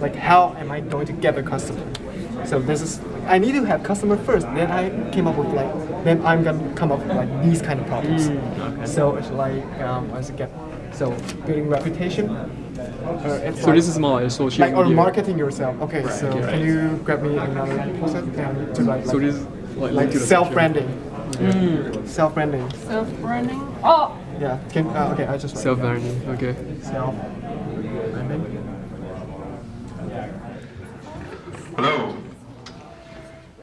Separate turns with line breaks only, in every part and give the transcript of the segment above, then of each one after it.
Like, how am I going to get the customer? So this is, I need to have customer first. Then I came up with then I'm gonna come up with these kind of problems. So it's once again, so building reputation.
So this is more like social
or
media.
marketing yourself. Okay, so can you grab me another process to
So this is
like self-branding. Self-branding.
Self-branding. Oh.
Yeah. Okay. I just
self-branding. Okay.
Self-branding.
Hello.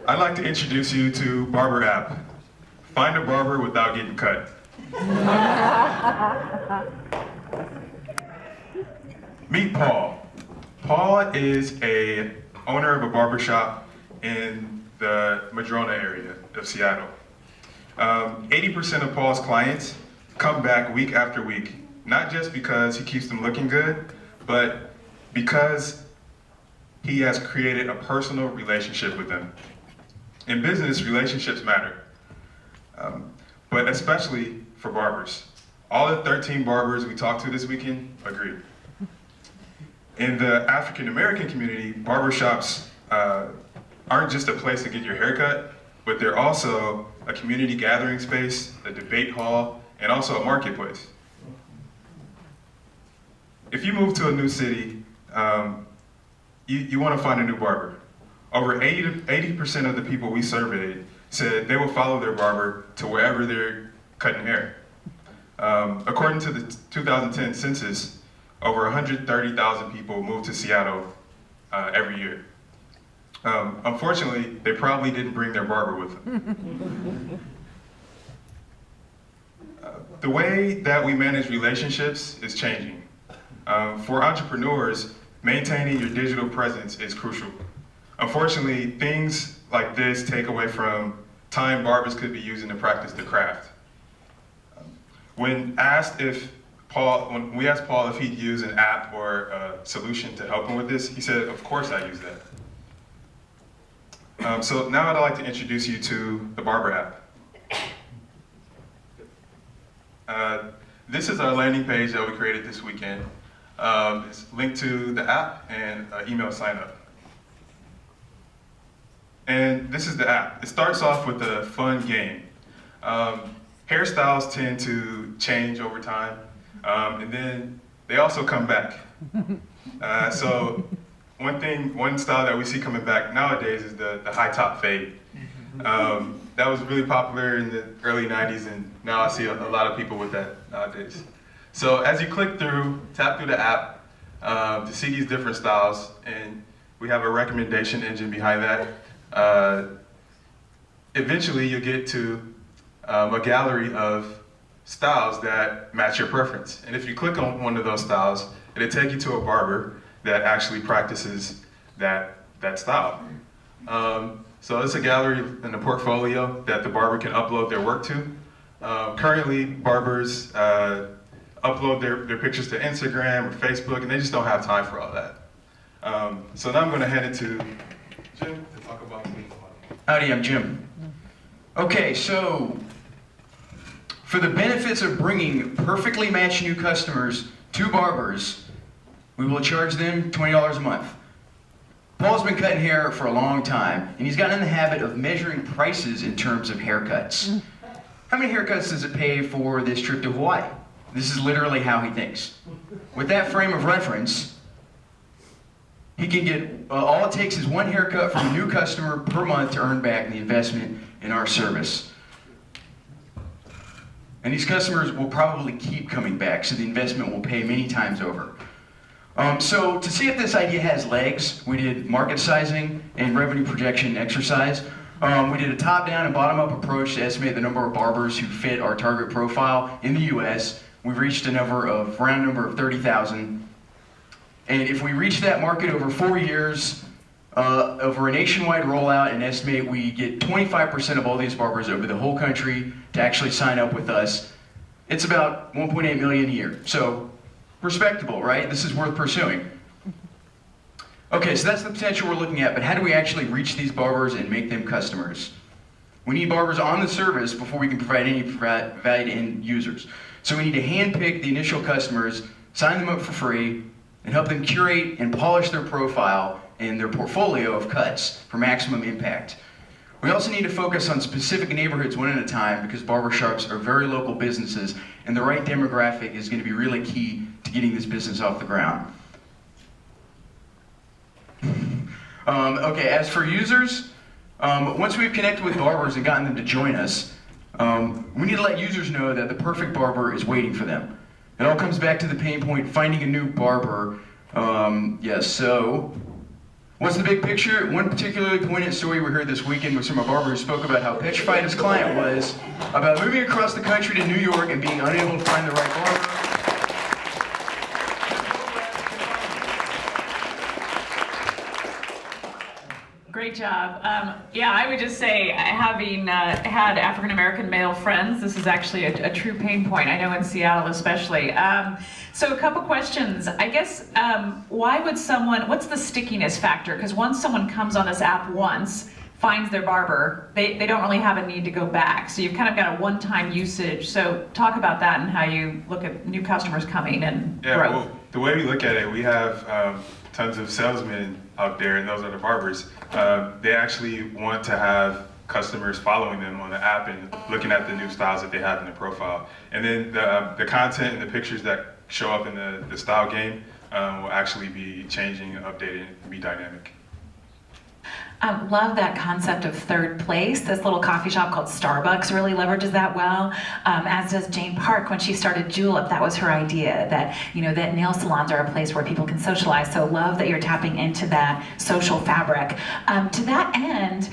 I'd like to introduce you to Barber App. Find a barber without getting cut. Meet Paul. Paul is a owner of a barbershop in the Madrona area of Seattle. 80% of Paul's clients come back week after week, not just because he keeps them looking good, but because he has created a personal relationship with them. In business, relationships matter, but especially for barbers. All the 13 barbers we talked to this weekend agreed. In the African American community, barbershops aren't just a place to get your haircut, but they're also a community gathering space, a debate hall, and also a marketplace. If you move to a new city, you want to find a new barber. Over 80% of the people we surveyed said they will follow their barber to wherever they're cutting hair. According to the 2010 census, over 130,000 people move to Seattle every year. Unfortunately, they probably didn't bring their barber with them. The way that we manage relationships is changing. For entrepreneurs, maintaining your digital presence is crucial. Unfortunately, things like this take away from time barbers could be using to practice the craft. When we asked Paul if he'd use an app or a solution to help him with this, he said, "Of course I use that." So now I'd like to introduce you to the Barber App. This is our landing page that we created this weekend. It's linked to the app and email sign up. And this is the app. It starts off with a fun game. Hairstyles tend to change over time, and then they also come back. So one style that we see coming back nowadays is the high top fade. That was really popular in the early 90s, and now I see a lot of people with that nowadays. So as you tap through the app to see these different styles, and we have a recommendation engine behind that. Eventually you'll get to a gallery of styles that match your preference. And if you click on one of those styles, it'll take you to a barber that actually practices that style. So it's a gallery and a portfolio that the barber can upload their work to. Currently, barbers upload their pictures to Instagram or Facebook, and they just don't have time for all that. So now I'm going to hand it to Jim to talk about the
Howdy, I'm Jim. Okay, so for the benefits of bringing perfectly matched new customers to barbers, we will charge them $20 a month. Paul's been cutting hair for a long time, and he's gotten in the habit of measuring prices in terms of haircuts. How many haircuts does it pay for this trip to Hawaii? This is literally how he thinks. With that frame of reference, he can get, all it takes is one haircut from a new customer per month to earn back the investment in our service. And these customers will probably keep coming back, so the investment will pay many times over. So to see if this idea has legs, we did market sizing and revenue projection exercise. We did a top-down and bottom-up approach to estimate the number of barbers who fit our target profile in the US. We've reached a round number of 30,000. And if we reach that market over 4 years, over a nationwide rollout, and estimate we get 25% of all these barbers over the whole country to actually sign up with us, it's about 1.8 million a year. So, respectable, right? This is worth pursuing. Okay, so that's the potential we're looking at, but how do we actually reach these barbers and make them customers? We need barbers on the service before we can provide any value to end users. So we need to handpick the initial customers, sign them up for free, and help them curate and polish their profile and their portfolio of cuts for maximum impact. We also need to focus on specific neighborhoods one at a time because barbershops are very local businesses and the right demographic is going to be really key to getting this business off the ground. Okay, as for users, once we've connected with barbers and gotten them to join us, we need to let users know that the perfect barber is waiting for them. It all comes back to the pain point, finding a new barber. So what's the big picture? One particularly poignant story we heard this weekend was from a barber who spoke about how petrified his client was about moving across the country to New York and being unable to find the right barber.
Great job. Yeah, I would just say, having had African American male friends, this is actually a true pain point, I know in Seattle especially. So a couple questions. I guess, why would someone, what's the stickiness factor? Because once someone comes on this app once, finds their barber, they don't really have a need to go back. So you've kind of got a one-time usage. So talk about that and how you look at new customers coming and growth.
Well, the way we look at it, we have tons of salesmen out there, and those are the barbers. They actually want to have customers following them on the app and looking at the new styles that they have in their profile. And then the content and the pictures that show up in the style game will actually be changing, updated, and be dynamic.
Love that concept of third place. This little coffee shop called Starbucks really leverages that well, as does Jane Park when she started Julep. That was her idea, that, you know, that nail salons are a place where people can socialize. So love that you're tapping into that social fabric. To that end,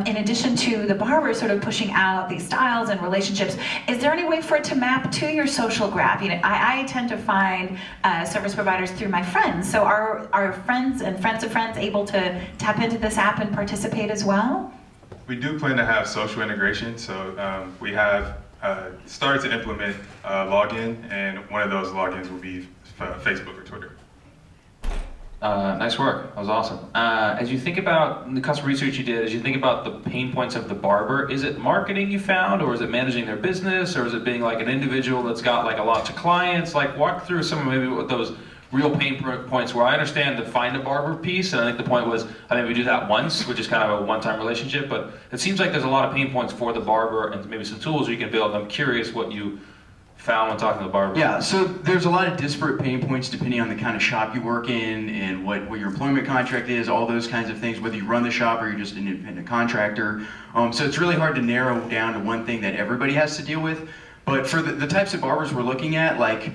in addition to the barber sort of pushing out these styles and relationships, is there any way for it to map to your social graph? You know, I tend to find service providers through my friends. So are friends and friends of friends able to tap into this app and participate as well?
We do plan to have social integration, so we have started to implement login, and one of those logins will be Facebook or Twitter.
Nice work. That was awesome. As you think about the customer research you did, as you think about the pain points of the barber, is it marketing you found, or is it managing their business, or is it being like an individual that's got like a lot of clients? Like, walk through some of maybe what those real pain points where I understand the find a barber piece, and I think the point was, I think we do that once, which is kind of a one-time relationship, but it seems like there's a lot of pain points for the barber and maybe some tools you can build. I'm curious what you found when talking to the barber.
Yeah, so there's a lot of disparate pain points depending on the kind of shop you work in and what your employment contract is, all those kinds of things, whether you run the shop or you're just an independent contractor. So it's really hard to narrow down to one thing that everybody has to deal with. But for the types of barbers we're looking at, like,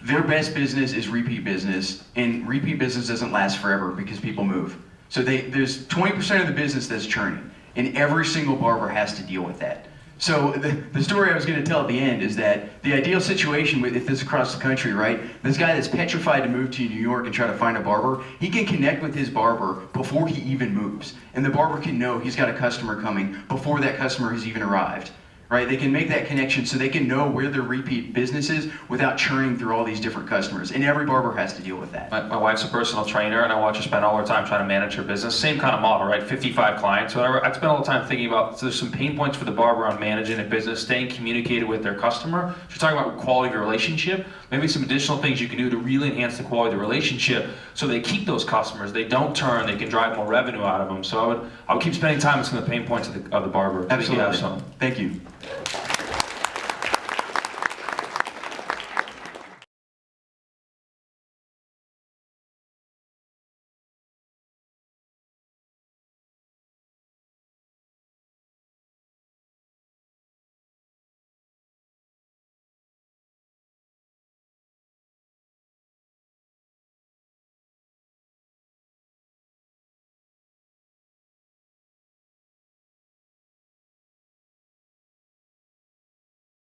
their best business is repeat business, and repeat business doesn't last forever because people move. So there's 20% of the business that's churning, and every single barber has to deal with that. So the story I was going to tell at the end is that the ideal situation, if this is across the country, right, this guy that's petrified to move to New York and try to find a barber, he can connect with his barber before he even moves. And the barber can know he's got a customer coming before that customer has even arrived. Right? They can make that connection so they can know where their repeat business is without churning through all these different customers. And every barber has to deal with that.
My wife's a personal trainer, and I watch her spend all her time trying to manage her business. Same kind of model, right? 55 clients, whatever. I spend all the time thinking about, so there's some pain points for the barber on managing a business, staying communicated with their customer. She's talking about quality of your relationship. Maybe some additional things you can do to really enhance the quality of the relationship so they keep those customers. They don't turn. They can drive more revenue out of them. So I would keep spending time on some of the pain points of the barber.
Absolutely.
So,
thank you.